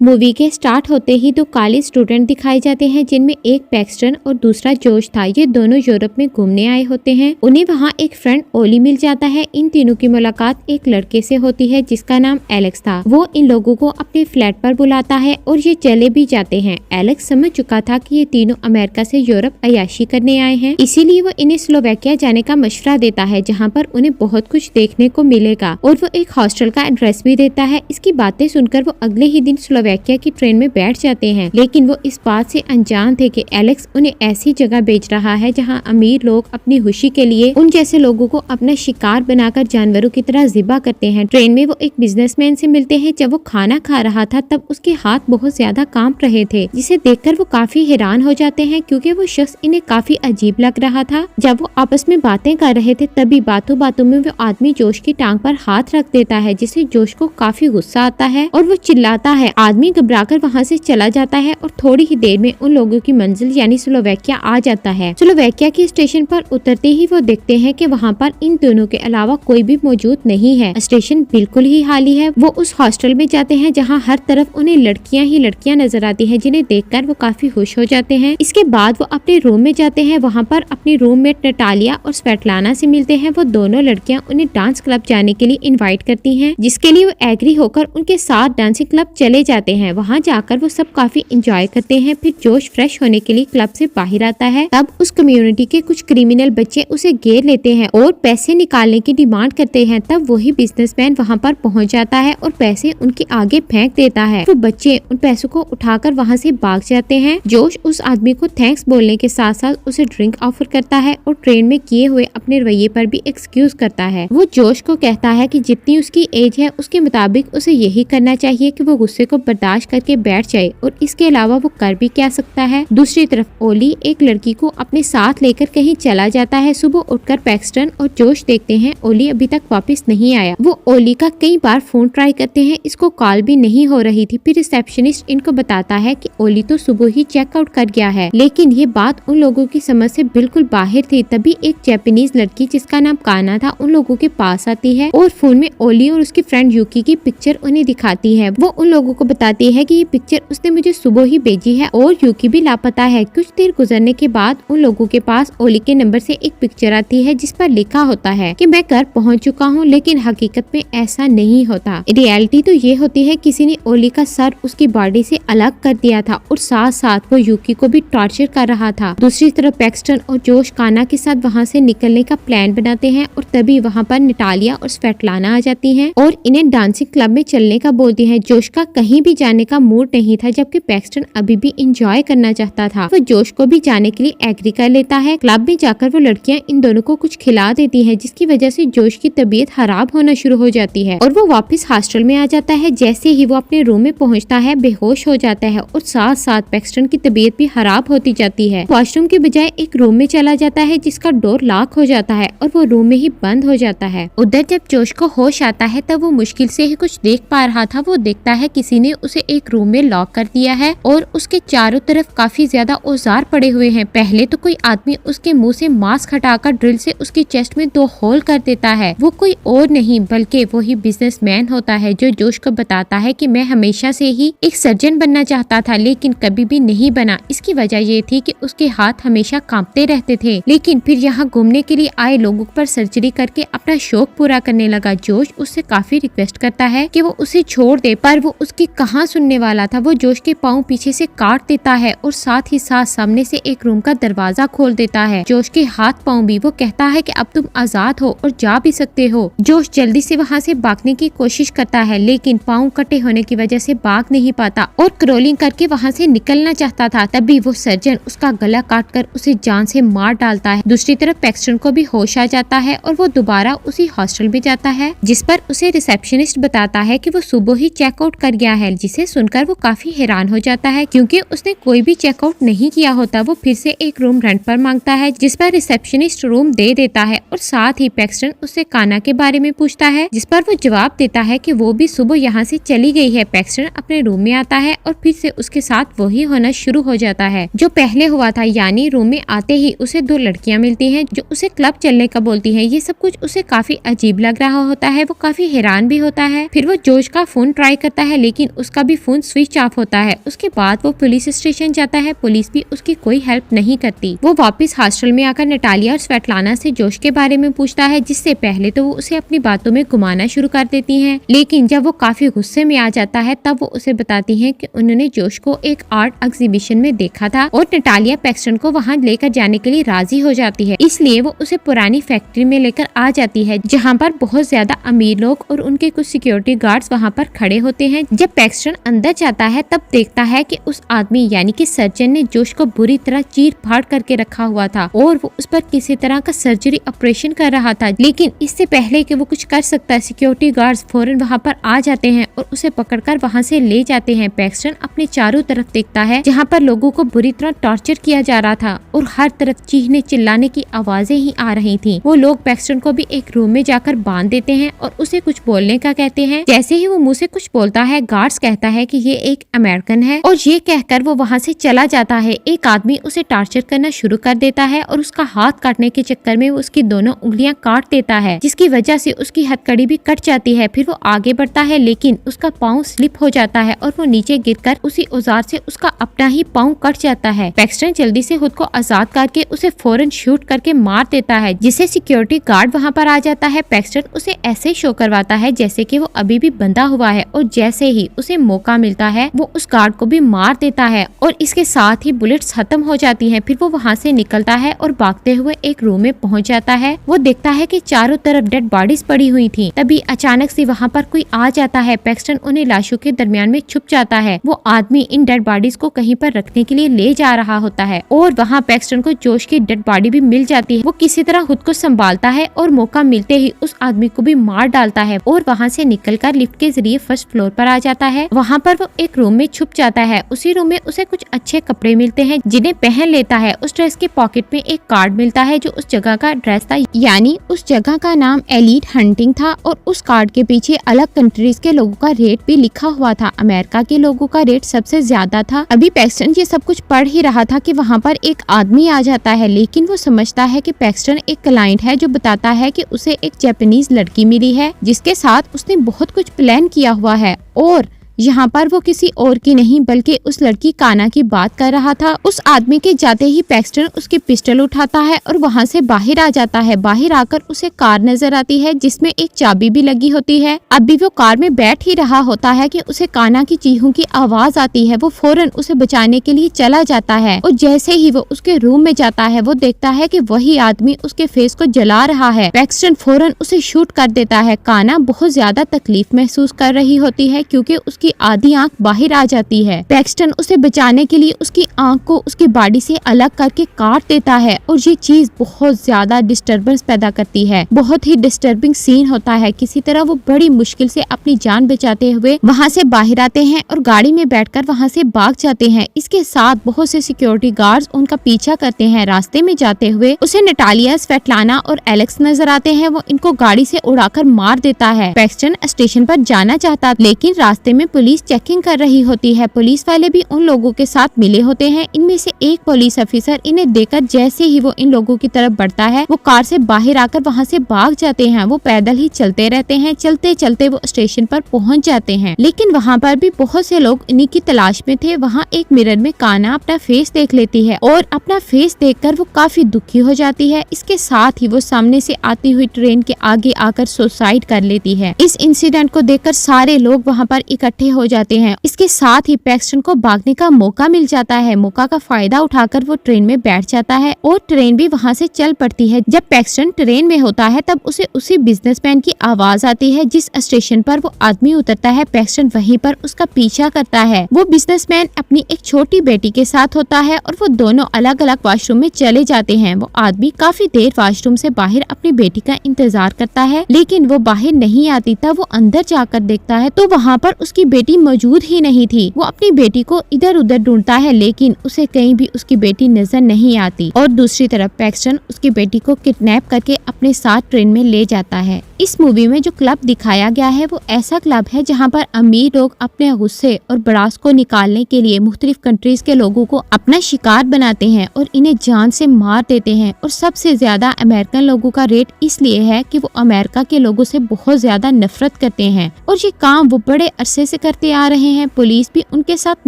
Movie के start होते ही दो काले स्टूडेंट दिखाए जाते हैं, जिनमें एक पैक्सटन और दूसरा जोश था। ये दोनों यूरोप में घूमने आए होते हैं। उन्हें वहाँ एक फ्रेंड ओली मिल जाता है। इन तीनों की मुलाकात एक लड़के से होती है जिसका नाम एलेक्स था। वो इन लोगों को अपने फ्लैट पर बुलाता है और ये चले भी जाते हैं। एलेक्स समझ चुका था कि ये तीनों अमेरिका से यूरोप अय्याशी करने आए हैं, इसीलिए वो इन्हें स्लोवाकिया जाने का मशवरा देता है, जहाँ पर उन्हें बहुत कुछ देखने को मिलेगा और वो एक हॉस्टल का एड्रेस भी देता है। इसकी बातें सुनकर वो अगले ही दिन स्लोवाकिया की ट्रेन में बैठ जाते हैं, लेकिन वो इस बात से अनजान थे कि एलेक्स उन्हें ऐसी जगह भेज रहा है जहां अमीर लोग अपनी खुशी के लिए उन जैसे लोगों को अपना शिकार बनाकर जानवरों की तरह ज़िबा करते हैं। ट्रेन में वो एक बिजनेसमैन से मिलते हैं। जब वो खाना खा रहा था तब उसके हाथ बहुत ज्यादा कांप रहे थे, जिसे देखकर वो काफी हैरान हो जाते हैं क्योंकि वो शख्स इन्हें काफी अजीब लग रहा था। जब वो आपस में बातें कर रहे थे तभी बातों बातों में वो आदमी जोश की टांग पर हाथ रख देता है, जिससे जोश को काफी गुस्सा आता है और वो चिल्लाता है। आदमी घबराकर वहाँ से चला जाता है और थोड़ी ही देर में उन लोगों की मंजिल यानी स्लोवाकिया आ जाता है। स्लोवाकिया के स्टेशन पर उतरते ही वो देखते हैं कि वहाँ पर इन दोनों के अलावा कोई भी मौजूद नहीं है। स्टेशन बिल्कुल ही खाली है। वो उस हॉस्टल में जाते हैं जहाँ हर तरफ उन्हें लड़कियाँ ही लड़कियाँ नजर आती है, जिन्हें देखकर वो काफी खुश हो जाते हैं। इसके बाद वो अपने रूम में जाते हैं। वहाँ पर अपनी रूममेट नटालिया और स्वेटलाना से मिलते हैं। वो दोनों लड़कियाँ उन्हें डांस क्लब जाने के लिए इन्वाइट करती हैं, जिसके लिए वो एग्री होकर उनके साथ डांसिंग क्लब चले जाते हैं। वहाँ जाकर वो सब काफी इंजॉय करते हैं। फिर जोश फ्रेश होने के लिए क्लब से बाहर आता है। तब उस कम्युनिटी के कुछ क्रिमिनल बच्चे उसे घेर लेते हैं और पैसे निकालने की डिमांड करते हैं। तब वही बिजनेसमैन वहाँ पर पहुँच जाता है और पैसे उनके आगे फेंक देता है। तो बच्चे उन पैसों को उठाकर वहाँ से भाग जाते हैं। जोश उस आदमी को थैंक्स बोलने के साथ साथ उसे ड्रिंक ऑफर करता है और ट्रेन में किए हुए अपने रवैये पर भी एक्सक्यूज करता है। वो जोश को कहता है कि जितनी उसकी एज है उसके मुताबिक उसे यही करना चाहिए कि वो गुस्से को बर्दाश्त करके बैठ जाए और इसके अलावा वो कर भी क्या सकता है। दूसरी तरफ ओली एक लड़की को अपने साथ लेकर कहीं चला जाता है। सुबह उठकर पैक्सटन और जोश देखते हैं ओली अभी तक वापस नहीं आया। वो ओली का कई बार फोन ट्राई करते हैं, इसको कॉल भी नहीं हो रही थी। फिर रिसेप्शनिस्ट इनको बताता है कि ओली तो सुबह ही चेकआउट कर गया है, लेकिन ये बात उन लोगों की समझ से बिल्कुल बाहर थी। तभी एक जापानीज लड़की जिसका नाम काना था उन लोगों के पास आती है और फोन में ओली और उसकी फ्रेंड यूकी की पिक्चर उन्हें दिखाती है। वो उन लोगों को बताती है कि ये पिक्चर उसने मुझे सुबह ही भेजी है और यूकी भी लापता है। कुछ देर गुजरने के बाद उन लोगों के पास ओली के नंबर से एक पिक्चर आती है जिस पर लिखा होता है कि मैं घर पहुंच चुका हूं, लेकिन हकीकत में ऐसा नहीं होता। रियलिटी तो ये होती है किसी ने ओली का सर उसकी बॉडी से अलग कर दिया था और साथ साथ वो यूकी को भी टॉर्चर कर रहा था। दूसरी तरफ पैक्सटन और जोश काना के साथ वहाँ से निकलने का प्लान बनाते हैं और तभी वहाँ पर नटालिया और स्वेटलाना आ जाती हैं और इन्हें डांसिंग क्लब में चलने का बोलती हैं। जोश का कहीं भी जाने का मूड नहीं था, जबकि पैक्सटन अभी भी इंजॉय करना चाहता था। वो जोश को भी जाने के लिए एग्री कर लेता है। क्लब में जाकर वो लड़कियां इन दोनों को कुछ खिला देती हैं, जिसकी वजह से जोश की तबीयत खराब होना शुरू हो जाती है और वो वापस हॉस्टल में आ जाता है। जैसे ही वो अपने रूम में पहुंचता है बेहोश हो जाता है और साथ साथ पैक्सटन की तबीयत भी खराब होती जाती है। वॉशरूम के बजाय एक रूम में चला जाता है जिसका डोर लॉक हो जाता है और वो रूम में ही बंद हो जाता है। उधर जब जोश को होश आता है तब वो मुश्किल से ही कुछ देख पा रहा था। वो देखता है किसी ने उसे एक रूम में लॉक कर दिया है और उसके चारों तरफ काफी ज्यादा औजार पड़े हुए हैं। पहले तो कोई आदमी उसके मुंह से मास्क हटाकर ड्रिल से उसकी चेस्ट में 2 होल कर देता है। वो कोई और नहीं बल्कि वही बिजनेसमैन होता है जो जोश को बताता है कि मैं हमेशा से ही एक सर्जन बनना चाहता था, लेकिन कभी भी नहीं बना। इसकी वजह ये थी कि उसके हाथ हमेशा कांपते रहते थे, लेकिन फिर यहाँ घूमने के लिए आए लोगों पर सर्जरी करके अपना शौक पूरा करने लगा। जोश उससे काफी रिक्वेस्ट करता है कि वो उसे छोड़ दे, पर वो उसकी कहाँ सुनने वाला था। वो जोश के पाँव पीछे से काट देता है और साथ ही साथ सामने से एक रूम का दरवाजा खोल देता है। जोश के हाथ पाँव भी। वो कहता है कि अब तुम आजाद हो और जा भी सकते हो। जोश जल्दी से वहाँ से भागने की कोशिश करता है, लेकिन पाँव कटे होने की वजह से भाग नहीं पाता और क्रॉलिंग करके वहाँ से निकलना चाहता था। तभी वो सर्जन उसका गला काटकर उसे जान से मार डालता है। दूसरी तरफ पैक्सटन को भी होश आ जाता है और वो दोबारा उसी हॉस्टल में जाता है, जिस पर उसे रिसेप्शनिस्ट बताता है कि वो सुबह ही चेकआउट कर गया है, जिसे सुनकर वो काफी हैरान हो जाता है क्योंकि उसने कोई भी चेकआउट नहीं किया होता। वो फिर से एक रूम रेंट पर मांगता है, जिस पर रिसेप्शनिस्ट रूम दे देता है और साथ ही पैक्सटन उससे काना के बारे में पूछता है, जिस पर वो जवाब देता है कि वो भी सुबह यहाँ से चली गई है। पैक्सटन अपने रूम में आता है और फिर से उसके साथ वही होना शुरू हो जाता है जो पहले हुआ था, यानी रूम में आते ही उसे 2 लड़कियां मिलती हैं जो उसे क्लब चलने का बोलती हैं। ये सब कुछ उसे काफी अजीब लग रहा होता है। वो काफी हैरान भी होता है। फिर वो जोश का फोन ट्राई करता है, लेकिन उसका उसका भी फोन स्विच ऑफ होता है। उसके बाद वो पुलिस स्टेशन जाता है, पुलिस भी उसकी कोई हेल्प नहीं करती। वो वापस हॉस्टल में आकर नटालिया और स्वेटलाना से जोश के बारे में पूछता है, जिससे पहले तो वो उसे अपनी बातों में घुमाना शुरू कर देती हैं, लेकिन जब वो काफी गुस्से में आ जाता है तब वो उसे बताती हैं कि उन्होंने जोश को एक आर्ट एग्जीबिशन में देखा था और नटालिया पैक्सटन को वहां लेकर जाने के लिए राजी हो जाती है। इसलिए वो उसे पुरानी फैक्ट्री में लेकर आ जाती है, जहाँ पर बहुत ज्यादा अमीर लोग और उनके कुछ सिक्योरिटी गार्ड्स वहाँ पर खड़े होते हैं। जब पैक्सटन अंदर जाता है तब देखता है कि उस आदमी यानी कि सर्जन ने जोश को बुरी तरह चीर फाड़ करके रखा हुआ था और वो उस पर किसी तरह का सर्जरी ऑपरेशन कर रहा था। लेकिन इससे पहले कि वो कुछ कर सकता है, सिक्योरिटी गार्ड्स फौरन वहाँ पर आ जाते हैं और उसे पकड़कर वहाँ से ले जाते हैं। पैक्सटन अपने चारों तरफ देखता है, जहाँ पर लोगों को बुरी तरह टॉर्चर किया जा रहा था और हर तरफ चीखने चिल्लाने की आवाजें ही आ रही थी। वो लोग पैक्सटन को भी एक रूम में जाकर बांध देते हैं और उसे कुछ बोलने का कहते हैं। जैसे ही वो मुंह से कुछ बोलता है, गार्ड्स कहता है कि ये एक अमेरिकन है और ये कहकर वो वहाँ से चला जाता है। एक आदमी उसे टॉर्चर करना शुरू कर देता है और उसका हाथ काटने के चक्कर में वो उसकी दोनों उंगलियां काट देता है, जिसकी वजह से उसकी हथकड़ी भी कट जाती है। फिर वो आगे बढ़ता है, लेकिन उसका पाँव स्लिप हो जाता है और वो नीचे गिरकर उसी औजार से उसका अपना ही पाँव कट जाता है। पैक्सटन जल्दी से खुद को आजाद करके उसे फौरन शूट करके मार देता है, जिससे सिक्योरिटी गार्ड वहाँ पर आ जाता है। पैक्सटन उसे ऐसे शो करवाता है जैसे कि वो अभी भी बंधा हुआ है और जैसे ही उसे मौका मिलता है वो उस गार्ड को भी मार देता है और इसके साथ ही बुलेट्स खत्म हो जाती हैं। फिर वो वहाँ से निकलता है और भागते हुए एक रूम में पहुँच जाता है। वो देखता है कि चारों तरफ डेड बॉडीज पड़ी हुई थी। तभी अचानक से वहाँ पर कोई आ जाता है। पैक्सटन उन्हें लाशों के दरमियान में छुप जाता है। वो आदमी इन डेड बॉडीज को कहीं पर रखने के लिए ले जा रहा होता है और वहाँ पैक्सटन को जोश की डेड बॉडी भी मिल जाती है। वो किसी तरह खुद को संभालता है और मौका मिलते ही उस आदमी को भी मार डालता है और वहाँ से निकलकर लिफ्ट के जरिए फर्स्ट फ्लोर पर आ जाता है। वहाँ पर वो एक रूम में छुप जाता है। उसी रूम में उसे कुछ अच्छे कपड़े मिलते हैं जिन्हें पहन लेता है। उस ड्रेस के पॉकेट में एक कार्ड मिलता है जो उस जगह का एड्रेस था, यानी उस जगह का नाम एलीट हंटिंग था और उस कार्ड के पीछे अलग कंट्रीज के लोगों का रेट भी लिखा हुआ था। अमेरिका के लोगों का रेट सबसे ज्यादा था। अभी पैक्सटन ये सब कुछ पढ़ ही रहा था कि वहाँ पर एक आदमी आ जाता है, लेकिन वो समझता है कि पैक्सटन एक क्लाइंट है जो बताता है कि उसे एक जापानीज लड़की मिली है जिसके साथ उसने बहुत कुछ प्लान किया हुआ है और यहाँ पर वो किसी और की नहीं बल्कि उस लड़की काना की बात कर रहा था। उस आदमी के जाते ही पैक्सटन उसकी पिस्टल उठाता है और वहाँ से बाहर आ जाता है। बाहर आकर उसे कार नजर आती है जिसमें एक चाबी भी लगी होती है। अभी वो कार में बैठ ही रहा होता है कि उसे काना की चीखों की आवाज आती है। वो फौरन उसे बचाने के लिए चला जाता है और जैसे ही वो उसके रूम में जाता है वो देखता है कि वही आदमी उसके फेस को जला रहा है। पैक्सटन फौरन उसे शूट कर देता है। काना बहुत ज्यादा तकलीफ महसूस कर रही होती है क्योंकि उसकी आधी आंख बाहर आ जाती है। पैक्सटन उसे बचाने के लिए उसकी आंख को उसकी बॉडी से अलग करके काट देता है और ये चीज बहुत ज्यादा डिस्टर्बेंस पैदा करती है। बहुत ही डिस्टर्बिंग सीन होता है। किसी तरह वो बड़ी मुश्किल से अपनी जान बचाते हुए वहाँ से बाहर आते हैं और गाड़ी में बैठकर वहाँ से भाग जाते हैं। इसके साथ बहुत से सिक्योरिटी गार्ड्स उनका पीछा करते हैं। रास्ते में जाते हुए उसे नटालिया, स्वेटलाना और एलेक्स नजर आते हैं। वो इनको गाड़ी से उड़ाकर मार देता है। पैक्सटन स्टेशन पर जाना चाहता, लेकिन रास्ते में पुलिस चेकिंग कर रही होती है। पुलिस वाले भी उन लोगों के साथ मिले होते हैं। इनमें से एक पुलिस ऑफिसर इन्हें देखकर जैसे ही वो इन लोगों की तरफ बढ़ता है वो कार से बाहर आकर वहाँ से भाग जाते हैं। वो पैदल ही चलते रहते हैं। चलते चलते वो स्टेशन पर पहुँच जाते हैं, लेकिन वहाँ पर भी बहुत से लोग इन्हीं की तलाश में थे। वहाँ एक मिरर में काना अपना फेस देख लेती है और अपना फेस देखकर वो काफी दुखी हो जाती है। इसके साथ ही वो सामने से आती हुई ट्रेन के आगे आकर सुसाइड कर लेती है। इस इंसिडेंट को देखकर सारे लोग वहाँ पर इकट्ठे हो जाते हैं। इसके साथ ही पैक्सटन को भागने का मौका मिल जाता है। मौका का फायदा उठाकर वो ट्रेन में बैठ जाता है और ट्रेन भी वहाँ से चल पड़ती है। जब पैक्सटन ट्रेन में होता है तब उसे उसी बिजनेसमैन की आवाज आती है। जिस स्टेशन पर वो आदमी उतरता है पैक्सटन वहीं पर उसका पीछा करता है। वो बिजनेसमैन अपनी एक छोटी बेटी के साथ होता है और वो दोनों अलग अलग वॉशरूम में चले जाते हैं। वो आदमी काफी देर वॉशरूम से बाहर अपनी बेटी का इंतजार करता है, लेकिन वो बाहर नहीं आती। तब वो अंदर जाकर देखता है तो वहाँ पर उसकी बेटी मौजूद ही नहीं थी। वो अपनी बेटी को इधर उधर ढूंढता है, लेकिन उसे कहीं भी उसकी बेटी नजर नहीं आती। और दूसरी तरफ पैक्सटन उसकी बेटी को किडनैप करके अपने साथ ट्रेन में ले जाता है। इस मूवी में जो क्लब दिखाया गया है वो ऐसा क्लब है जहाँ पर अमीर लोग अपने गुस्से और भड़ास को निकालने के लिए मुख्तलिफ कंट्रीज के लोगों को अपना शिकार बनाते हैं और इन्हें जान से मार देते हैं। और सबसे ज्यादा अमेरिकन लोगों का रेट इसलिए है कि वो अमेरिका के लोगों से बहुत ज्यादा नफरत करते हैं और ये काम वो बड़े अरसे से करते आ रहे हैं। पुलिस भी उनके साथ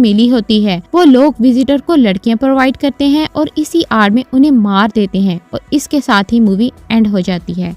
मिली होती है। वो लोग विजिटर को लड़कियां प्रोवाइड करते हैं और इसी आड़ में उन्हें मार देते हैं और इसके साथ ही मूवी एंड हो जाती है।